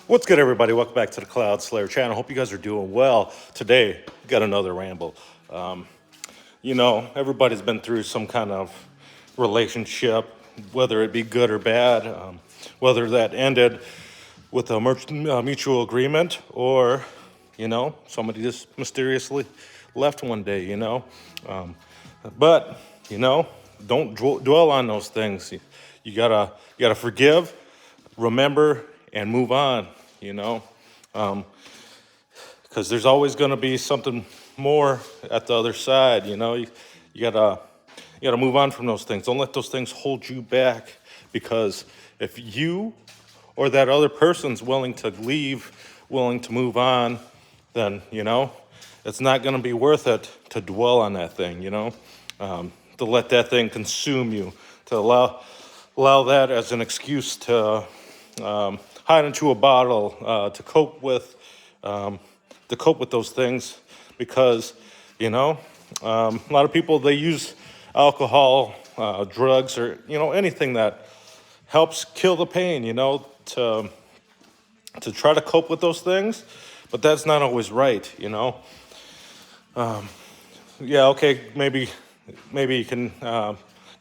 What's good, everybody? Welcome back to the Cloud Slayer channel. Hope you guys are doing well. Today, got another ramble. Everybody's been through some kind of relationship, whether it be good or bad, whether that ended with a mutual agreement or, somebody just mysteriously left one day, But, don't dwell on those things. You gotta forgive, remember, and move on, you know, because there's always going to be something more at the other side. You gotta move on from those things. Don't let those things hold you back, because if you or that other person's willing to leave, willing to move on, then it's not going to be worth it to dwell on that thing. To let that thing consume you, to allow that as an excuse to hide into a bottle, to cope with those things, because a lot of people, they use alcohol, drugs, or anything that helps kill the pain, to try to cope with those things, but that's not always right. Yeah, okay, maybe you can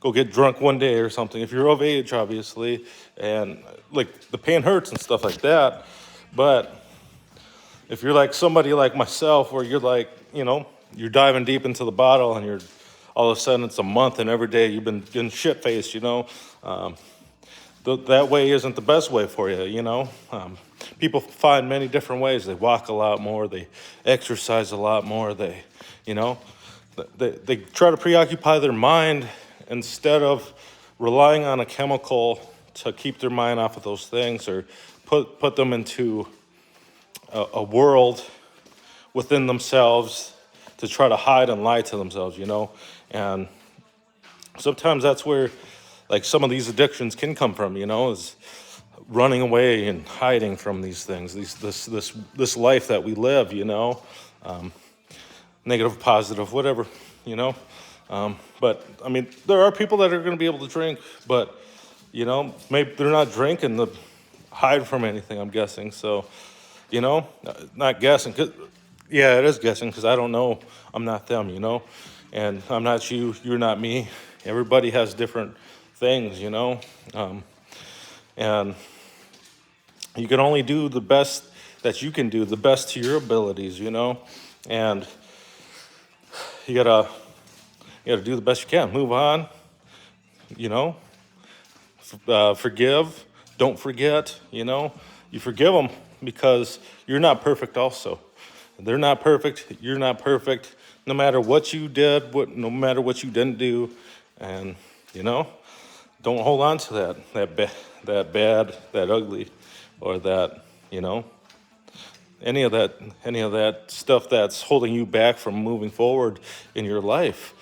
go get drunk one day or something if you're of age, obviously, and like the pain hurts and stuff like that. But if you're like somebody like myself, where you're like, you're diving deep into the bottle, and you're all of a sudden it's a month, and every day you've been getting shit faced, that way isn't the best way for you. People find many different ways. They walk a lot more, they exercise a lot more, they try to preoccupy their mind instead of relying on a chemical to keep their mind off of those things, or put them into a world within themselves to try to hide and lie to themselves, and sometimes that's where like some of these addictions can come from, is running away and hiding from these things, this life that we live, negative, positive, whatever, But I mean, there are people that are going to be able to drink, but maybe they're not drinking to hide from anything, I'm guessing. So, not guessing. Yeah, it is guessing, because I don't know. I'm not them, and I'm not you. You're not me. Everybody has different things, and you can only do the best that you can do, the best to your abilities, and you gotta do the best you can. Move on, forgive. Don't forget. You forgive them because you're not perfect. Also, they're not perfect. You're not perfect. No matter what you did, no matter what you didn't do, and don't hold on to that bad, that ugly, or that any of that stuff that's holding you back from moving forward in your life.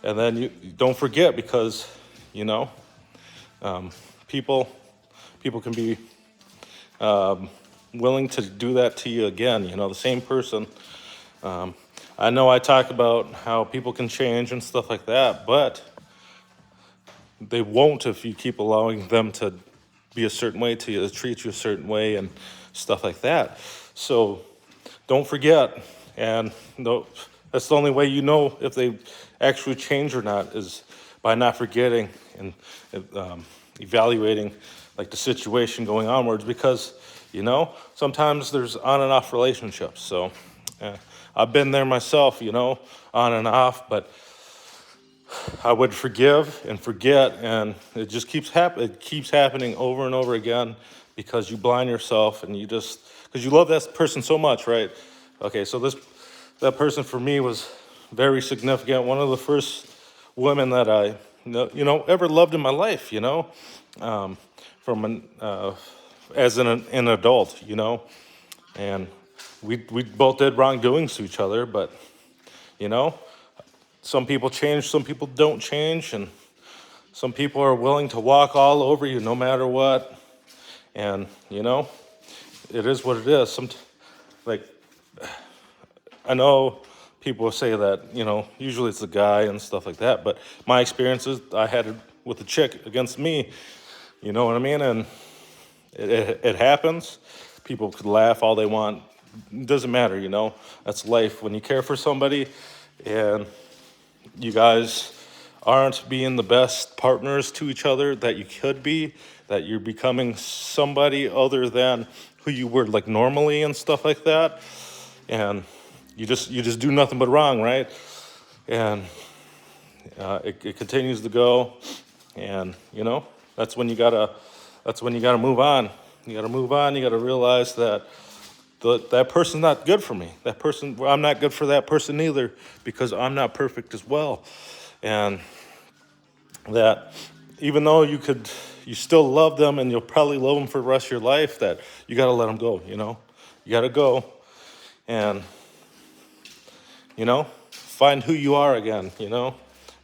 And then you don't forget, because people can be willing to do that to you again. The same person. I know I talk about how people can change and stuff like that, but they won't if you keep allowing them to be a certain way to you, to treat you a certain way, and stuff like that. So don't forget. And that's the only way you know if they actually change or not, is by not forgetting and evaluating like the situation going onwards, because sometimes there's on and off relationships. So I've been there myself, on and off, but I would forgive and forget, and it just keeps happening over and over again, because you blind yourself, and because you love that person so much, right? Okay, so that person for me was very significant. One of the first women that I ever loved in my life, as an adult, and we both did wrongdoings to each other, but some people change, some people don't change, and some people are willing to walk all over you no matter what. And it is what it is. Like, I know people say that usually it's the guy and stuff like that, but my experiences, I had it with a chick against me, you know what I mean? And it happens, People could laugh all they want. It doesn't matter, you know? That's life. When you care for somebody and you guys aren't being the best partners to each other that you could be, that you're becoming somebody other than who you were like normally and stuff like that, and you just do nothing but wrong, right? And it continues to go, and you know that's when you gotta move on. You gotta move on. You gotta realize that that person's not good for me. That person, I'm not good for that person either, because I'm not perfect as well. And that even though you still love them and you'll probably love them for the rest of your life, that you got to let them go, you know? You got to go and, you know, find who you are again, you know?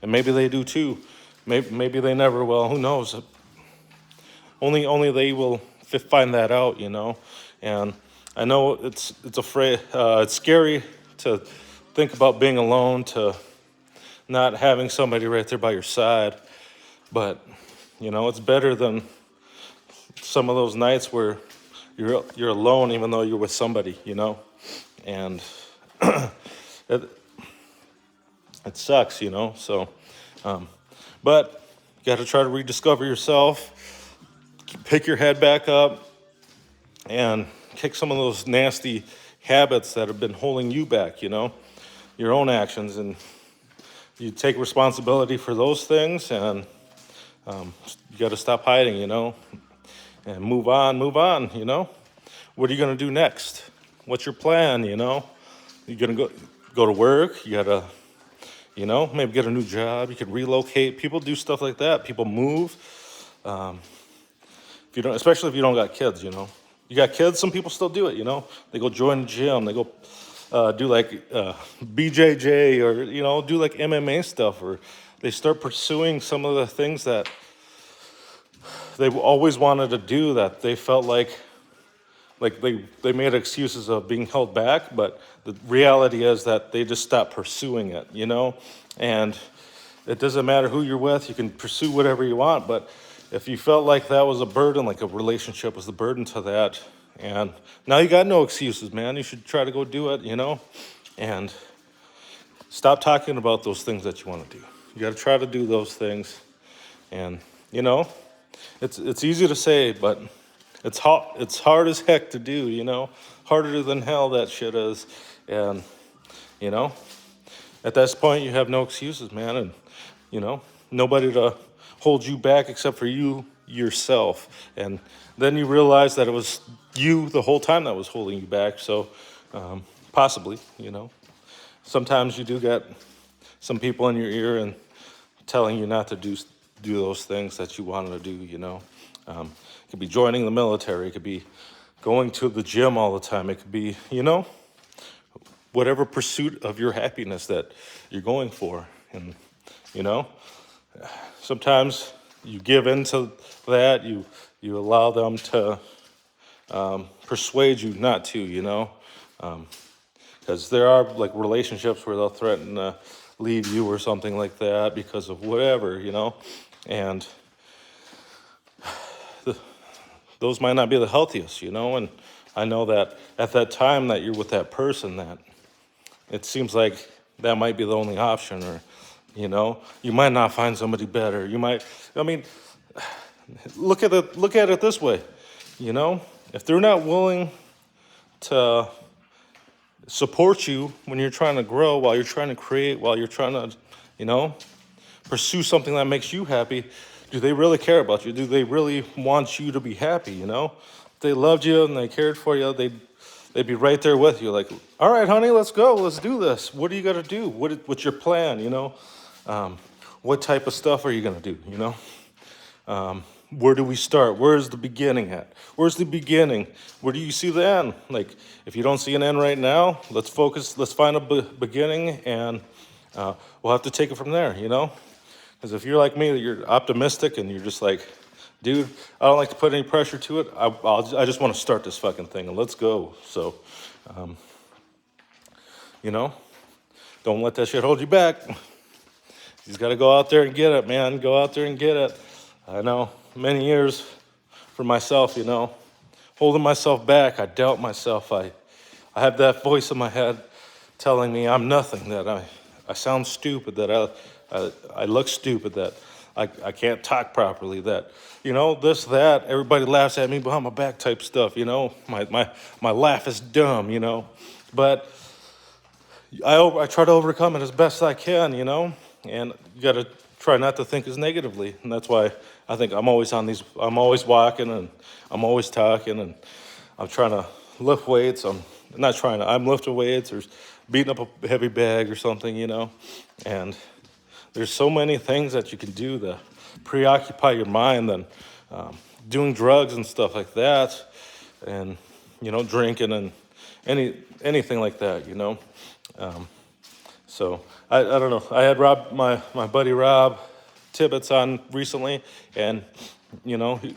And maybe they do too. Maybe they never will. Who knows? Only they will find that out, you know? And I know it's scary to think about being alone, to not having somebody right there by your side. But, you know, it's better than some of those nights where you're alone even though you're with somebody, you know? And it sucks, you know? So, but you got to try to rediscover yourself, pick your head back up, and kick some of those nasty habits that have been holding you back, you know? Your own actions, and you take responsibility for those things, and you got to stop hiding, you know, and move on, you know. What are you going to do next? What's your plan, you know? You're going to go to work. You got to, you know, maybe get a new job. You could relocate. People do stuff like that. People move. If you don't, especially if you don't got kids, you know. You got kids, some people still do it, you know. They go join the gym. They go do like BJJ, or, you know, do like MMA stuff, or they start pursuing some of the things that they always wanted to do, that they felt like they made excuses of being held back, but the reality is that they just stopped pursuing it, you know? And it doesn't matter who you're with, you can pursue whatever you want, but if you felt like that was a burden, like a relationship was the burden to that, and now you got no excuses, man. You should try to go do it, you know? And stop talking about those things that you want to do. You got to try to do those things. And, you know, it's easy to say, but it's hard as heck to do, you know? Harder than hell that shit is. And, you know, at this point you have no excuses, man. And, you know, nobody to hold you back except for you yourself. And then you realize that it was you the whole time that was holding you back. So possibly, you know, sometimes you do get some people in your ear and telling you not to do those things that you wanted to do, you know. It could be joining the military. It could be going to the gym all the time. It could be, you know, whatever pursuit of your happiness that you're going for. And, you know, sometimes you give into that. You allow them to persuade you not to, you know. Because there are like relationships where they'll threaten to leave you or something like that because of whatever, you know. And those might not be the healthiest, you know. And I know that at that time that you're with that person, that it seems like that might be the only option, or, you know, you might not find somebody better. You might, I mean, look at it this way, you know. If they're not willing to support you when you're trying to grow, while you're trying to create, while you're trying to, you know, pursue something that makes you happy, do they really care about you? Do they really want you to be happy, you know? If they loved you and they cared for you, they'd be right there with you, like, all right, honey, let's go, let's do this. What do you got to do? What's your plan, you know? What type of stuff are you going to do, you know? Where do we start? Where's the beginning at? Where's the beginning? Where do you see the end? Like, if you don't see an end right now, let's focus, let's find a beginning, and we'll have to take it from there, you know? Because if you're like me, you're optimistic and you're just like, dude, I don't like to put any pressure to it. I just want to start this fucking thing and let's go. So, you know, don't let that shit hold you back. You just got to go out there and get it, man. Go out there and get it. I know many years for myself, you know, holding myself back. I doubt myself. I have that voice in my head telling me I'm nothing, that I sound stupid, that I look stupid, that I can't talk properly, that, this, that, everybody laughs at me behind my back type stuff, my laugh is dumb, But I try to overcome it as best I can, and you got to try not to think as negatively. And that's why I think I'm always walking and I'm always talking and I'm trying to lift weights. I'm lifting weights or beating up a heavy bag or something, And there's so many things that you can do to preoccupy your mind than doing drugs and stuff like that, and drinking and anything like that, So I don't know. I had my buddy Rob Tibbetts on recently, and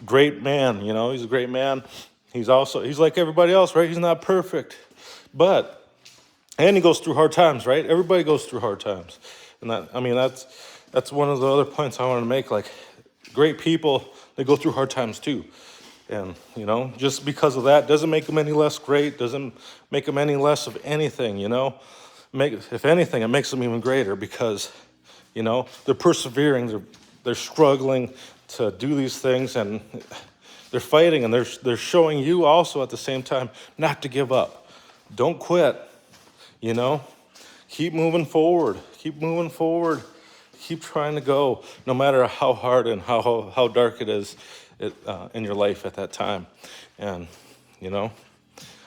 great man. He's a great man. He's like everybody else, right? He's not perfect, and he goes through hard times, right? Everybody goes through hard times, and that's one of the other points I want to make. Like, great people, they go through hard times too. And, just because of that doesn't make them any less great, doesn't make them any less of anything, If anything, it makes them even greater because, they're persevering, they're struggling to do these things, and they're fighting, and they're showing you also at the same time not to give up. Don't quit, Keep moving forward. Keep moving forward. Keep trying to go, no matter how hard and how dark it is in your life at that time. And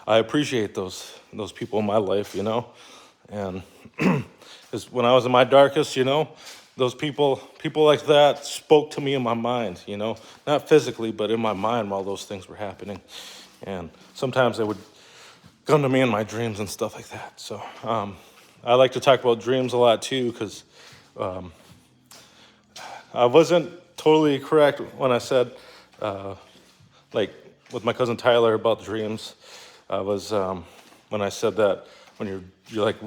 I appreciate those people in my life, And because when I was in my darkest, those people like that spoke to me in my mind, not physically, but in my mind while those things were happening. And sometimes they would come to me in my dreams and stuff like that. So I like to talk about dreams a lot too, because I wasn't totally correct when I said, like with my cousin Tyler about dreams. I was when I said that when you're like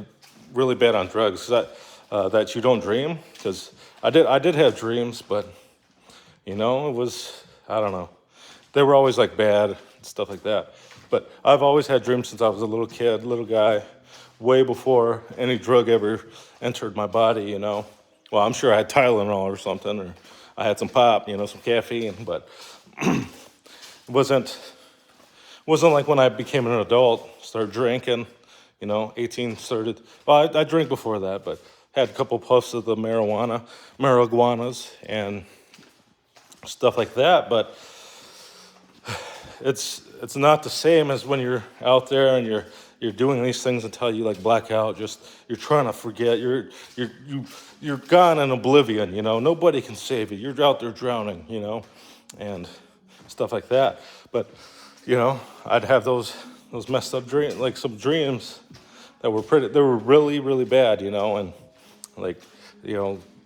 really bad on drugs, that you don't dream, because I did have dreams, but it was, I don't know, they were always like bad and stuff like that. But I've always had dreams since I was a little kid, little guy, way before any drug ever entered my body, Well, I'm sure I had Tylenol or something, or I had some pop, some caffeine, but it wasn't like when I became an adult, started drinking, 18 started. Well, I drank before that, but had a couple puffs of the marijuanas and stuff like that. But it's not the same as when you're out there and you're doing these things until you like black out. Just you're trying to forget. You're gone in oblivion. Nobody can save you. You're out there drowning. And stuff like that. But I'd have those messed up dreams, like some dreams that were they were really, really bad. And like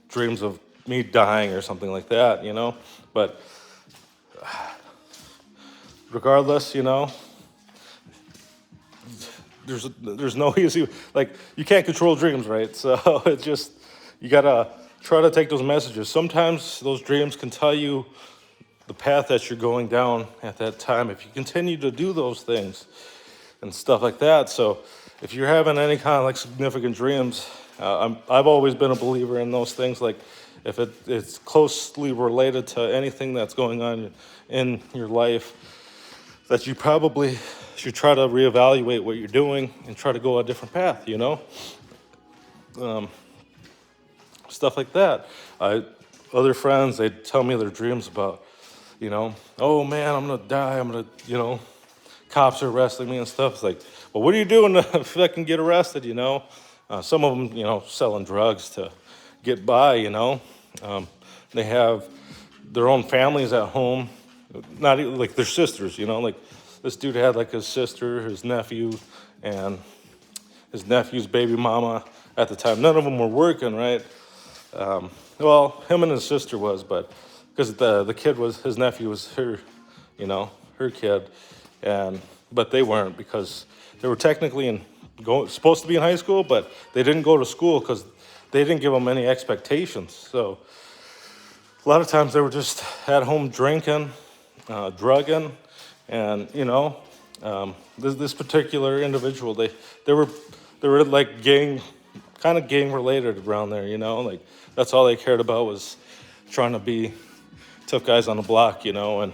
dreams of me dying or something like that. But regardless, there's no easy, like, you can't control dreams, right? So it's just, you gotta try to take those messages. Sometimes those dreams can tell you the path that you're going down at that time if you continue to do those things and stuff like that. So if you're having any kind of like significant dreams, I've always been a believer in those things. Like, if it's closely related to anything that's going on in your life, that you probably should try to reevaluate what you're doing and try to go a different path, stuff like that. Other friends, they tell me their dreams about, oh man, I'm gonna die, I'm gonna, cops are arresting me and stuff. It's like, well, what are you doing if I can get arrested, Some of them, selling drugs to get by, They have their own families at home, not even, like, their sisters, like this dude had like his sister, his nephew, and his nephew's baby mama at the time. None of them were working, right? Well, him and his sister was, but because the kid his nephew was her kid, but they weren't, because they were technically supposed to be in high school, but they didn't go to school because they didn't give them any expectations. So a lot of times they were just at home drinking, drugging, And this particular individual, they were like kind of gang related around there. Like that's all they cared about was trying to be tough guys on the block. And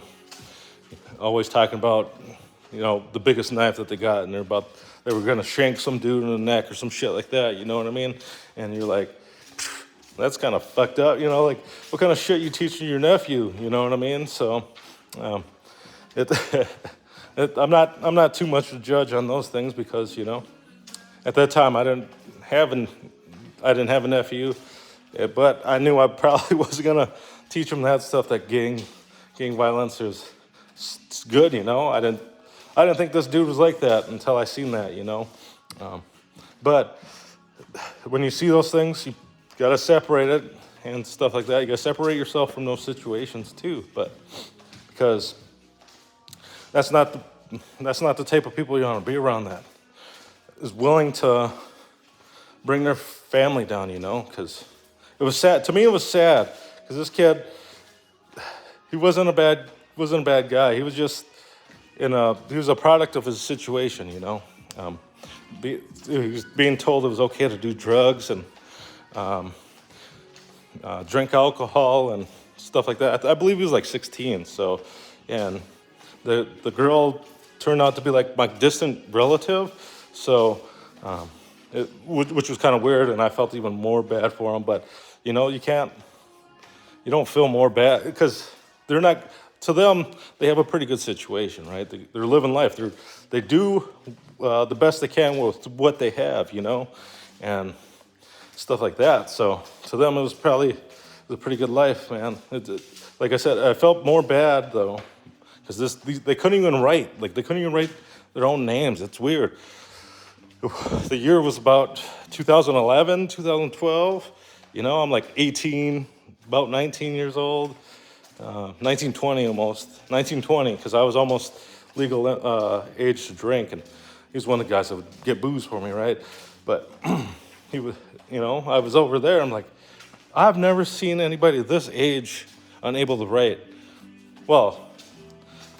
always talking about the biggest knife that they got, and they were gonna shank some dude in the neck or some shit like that. You know what I mean? And you're like, that's kind of fucked up. Like what kind of shit you teaching your nephew? You know what I mean? So. It, I'm not too much to judge on those things because at that time I didn't have a nephew, but I knew I probably wasn't gonna teach him that stuff. That gang violence is it's good. I didn't think this dude was like that until I seen that. But when you see those things, you gotta separate it and stuff like that. You gotta separate yourself from those situations too, but because that's not the type of people you want to be around that is willing to bring their family down, because it was sad. To me, it was sad because this kid, he wasn't a bad guy. He was just he was a product of his situation, he was being told it was okay to do drugs and drink alcohol and stuff like that. I believe he was like 16, so, and the girl turned out to be like my distant relative, so which was kind of weird, and I felt even more bad for him. But you don't feel more bad because they're not. To them, they have a pretty good situation, right? They're living life. They do the best they can with what they have, and stuff like that. So to them, it was a pretty good life, man. Like I said, I felt more bad though. Because they couldn't even write. Like, they couldn't even write their own names. It's weird. The year was about 2011, 2012. I'm like 18, about 19 years old. 1920 almost. 1920, because I was almost legal age to drink. And he was one of the guys that would get booze for me, right? But he was, I was over there. I'm like, I've never seen anybody this age unable to write. Well,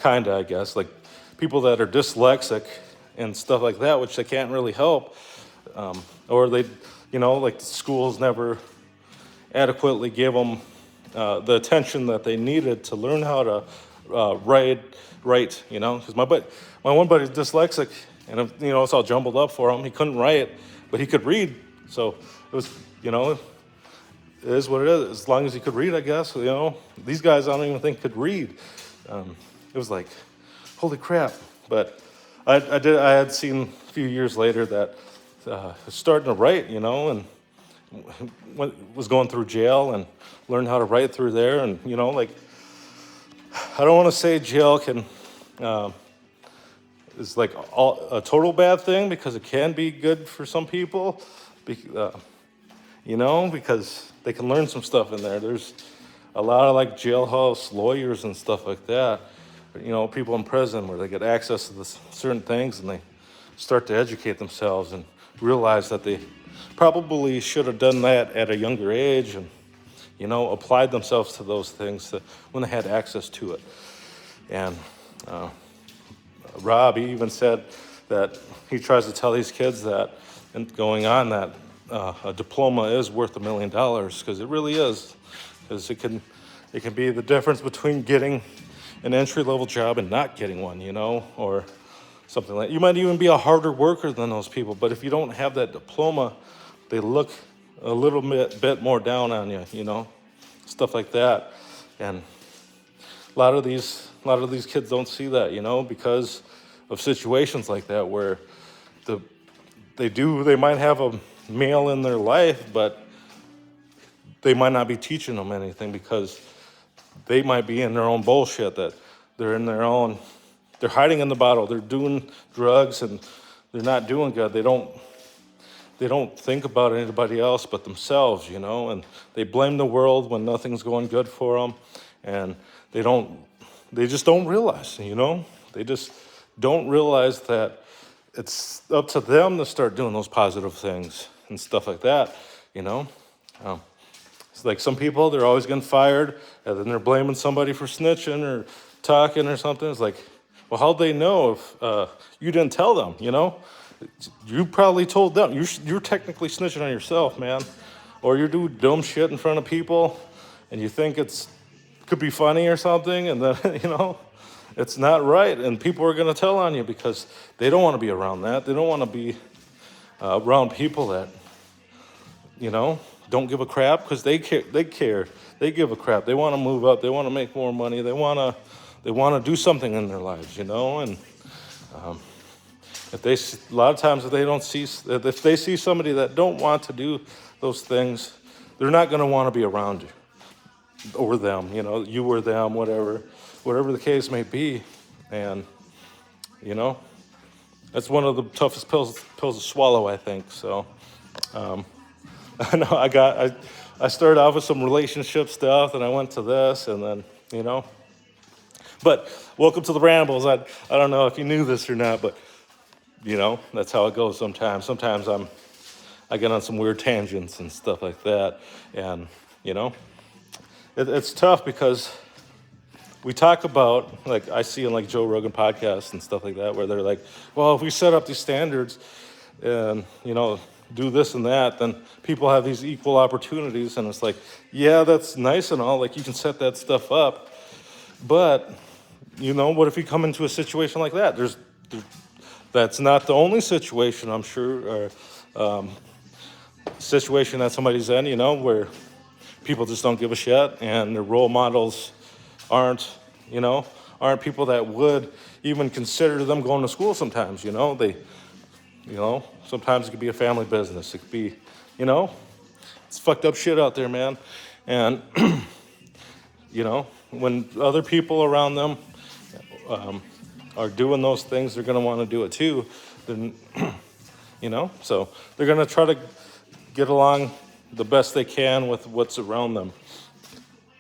kinda, I guess, like people that are dyslexic and stuff like that, which they can't really help, or they, like the schools never adequately gave them the attention that they needed to learn how to write, because my one buddy's dyslexic, and it's all jumbled up for him. He couldn't write, but he could read, so it was, it is what it is. As long as he could read, I guess. These guys I don't even think could read. It was like, holy crap. But I had seen a few years later that was starting to write, and was going through jail and learned how to write through there. And, like, I don't want to say jail is like a total bad thing, because it can be good for some people, because they can learn some stuff in there. There's a lot of like jailhouse lawyers and stuff like that. People in prison where they get access to certain things and they start to educate themselves and realize that they probably should have done that at a younger age and, applied themselves to those things when they had access to it. And Rob, he even said that he tries to tell these kids that, and going on, that a diploma is worth $1 million, because it really is. Because it can be the difference between getting an entry-level job and not getting one, or something like that. You might even be a harder worker than those people, but if you don't have that diploma, they look a little bit more down on you, stuff like that. And a lot of these kids don't see that, because of situations like that where they might have a male in their life, but they might not be teaching them anything, because they might be in their own bullshit, that they're hiding in the bottle, they're doing drugs, and they're not doing good. They don't think about anybody else but themselves, and they blame the world when nothing's going good for them, and they just don't realize, they just don't realize that it's up to them to start doing those positive things and stuff like that, It's like some people, they're always getting fired, and then they're blaming somebody for snitching or talking or something. It's like, Well, how'd they know if you didn't tell them, you know? You probably told them. You're technically snitching on yourself, man. Or you're doing dumb shit in front of people and you think could be funny or something, and then, you know, it's not right. And people are going to tell on you because they don't want to be around that. They don't want to be around people that, you know, don't give a crap because they care. They give a crap. They want to move up. They want to make more money. They want to do something in their lives, you know. And if they, a lot of times, if they see somebody that don't want to do those things, they're not going to want to be around you or them, you know, you or them, whatever the case may be. And, you know, that's one of the toughest pills to swallow, I think. So, I know I started off with some relationship stuff, and I went to this, and then, you know. But welcome to the Rambles. I don't know if you knew this or not, but, you know, that's how it goes sometimes. Sometimes I get on some weird tangents and stuff like that. And, you know, it's tough because we talk about, like I see in like Joe Rogan podcasts and stuff like that, where they're like, well, if we set up these standards and, you know, do this and that, then people have these equal opportunities. And it's like, yeah, that's nice and all. Like, you can set that stuff up. But, you know, what if you come into a situation like that? That's not the only situation, I'm sure, or situation that somebody's in, you know, where people just don't give a shit and their role models aren't people that would even consider them going to school sometimes, you know. Sometimes it could be a family business. It could be, you know, it's fucked up shit out there, man. And, you know, when other people around them are doing those things, they're going to want to do it too. Then, you know, so they're going to try to get along the best they can with what's around them.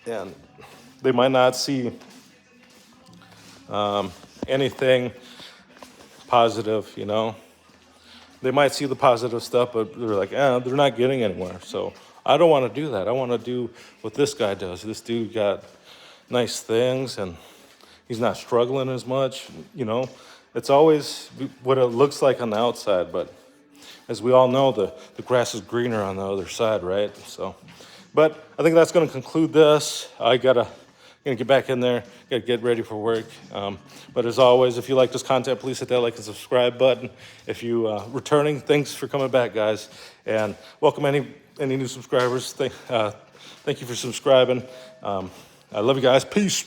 And they might not see anything positive, you know. They might see the positive stuff, but they're like, they're not getting anywhere. So I don't want to do that. I want to do what this guy does. This dude got nice things, and he's not struggling as much, you know. It's always what it looks like on the outside, but as we all know, the grass is greener on the other side, right? So, but I think that's going to conclude this. Gonna get back in there, gotta get ready for work. But as always, if you like this content, please hit that like and subscribe button. If you returning, thanks for coming back, guys, and welcome any new subscribers. Thank you for subscribing. I love you guys. Peace.